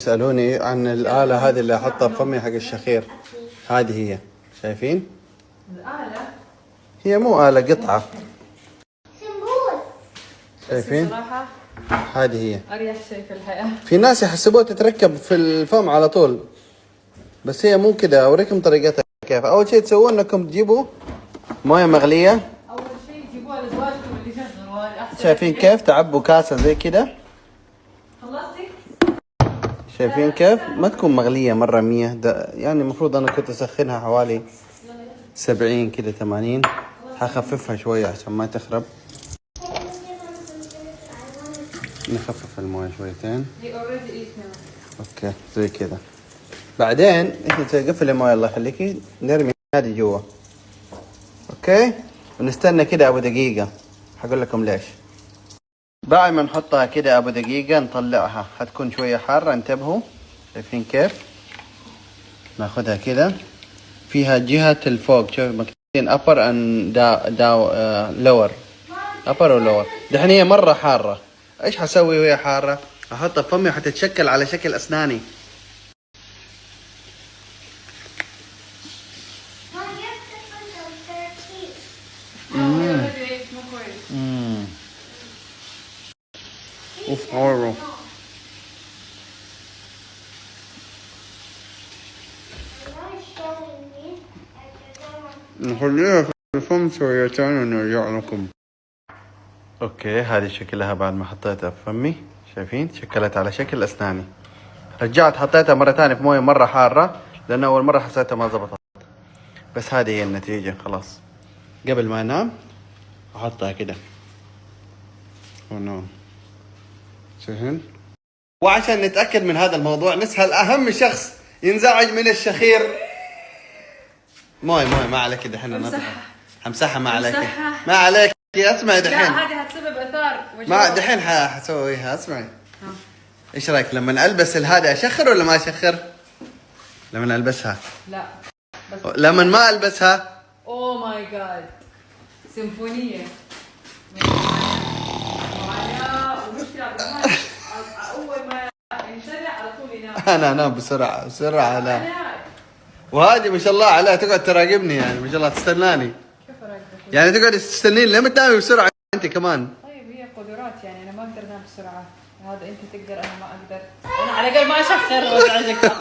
يسألوني عن الآلة هذه اللي أحطها بفمي حق الشخير. هذه هي، شايفين؟ الآلة هي مو آلة، قطعة. شايفين؟ صراحة هذه هي أريح شيء في الحياة. في ناس يحسبوها تتركب في الفم على طول، بس هي مو كذا. أوريكم طريقتها كيف. أول شيء تسوون إنكم تجيبوا موية مغلية. أول شيء جيبوها لزواجكم اللي شغلوا أحسن. شايفين كيف؟ تعبوا كاسة زي كذا. خلصتي؟ شايفين كيف؟ ما تكون مغلية مرة 100 يعني المفروض أنا كنت أسخنها حوالي 70 كذا 80. هخففها شوية عشان ما تخرب. نخفف المويه شويتين. اوكي زي كذا. بعدين ايش تقفل المويه الله يخليكي، نرمي هذه جوا. اوكي، ونستنى كذا ابو دقيقه. حقول لكم ليش. بعد ما نحطها كذا ابو دقيقه نطلعها، حتكون شويه حاره. انتبهوا، شايفين كيف؟ ناخذها كذا، فيها جهه الفوق شوف مكتوبين upper and lower. upper و lower. دحين هي مره حاره. ايش حسوي وهي حاره؟ احطها بفمي وحتتشكل على شكل اسناني. اوف حلو. نخليها في الفم شويتين ونرجع لكم. اوكي، هذه شكلها بعد ما حطيتها في فمي. شايفين؟ شكلت على شكل اسناني. رجعت حطيتها مرة ثانية في موية مرة حارة، لأن أول مرة حسيتها ما زبطت. بس هذه هي النتيجة. خلاص قبل ما أنام أحطها كده ونام. شايفين؟ وعشان نتأكد من هذا الموضوع نسأل أهم شخص ينزعج من الشخير. موي ما عليك دحين. همسحها ما عليك. ما عليك. اسمعي دحين. لا هذه هتسبب اثار. ما دحين حسويها. اسمعي. ايش رايك لما البس هذا اشخر ولا ما اشخر؟ لما البسها. لا بس لما ما البسها. اوه ماي جاد، سيمفونيه. اول ما ينشرع على طول ينام. انا انام بسرعه لا. وهذه ما شاء الله عليها تقعد تراقبني، يعني ما شاء الله تستناني. كيف اراقبك؟ يعني تقعد تستنين لما تنامي بسرعه انت كمان. طيب هي قدرات، يعني انا ما اقدر انام بسرعه. هذا انت تقدر، انا ما اقدر. انا على الاقل ما اشخر وازعجك.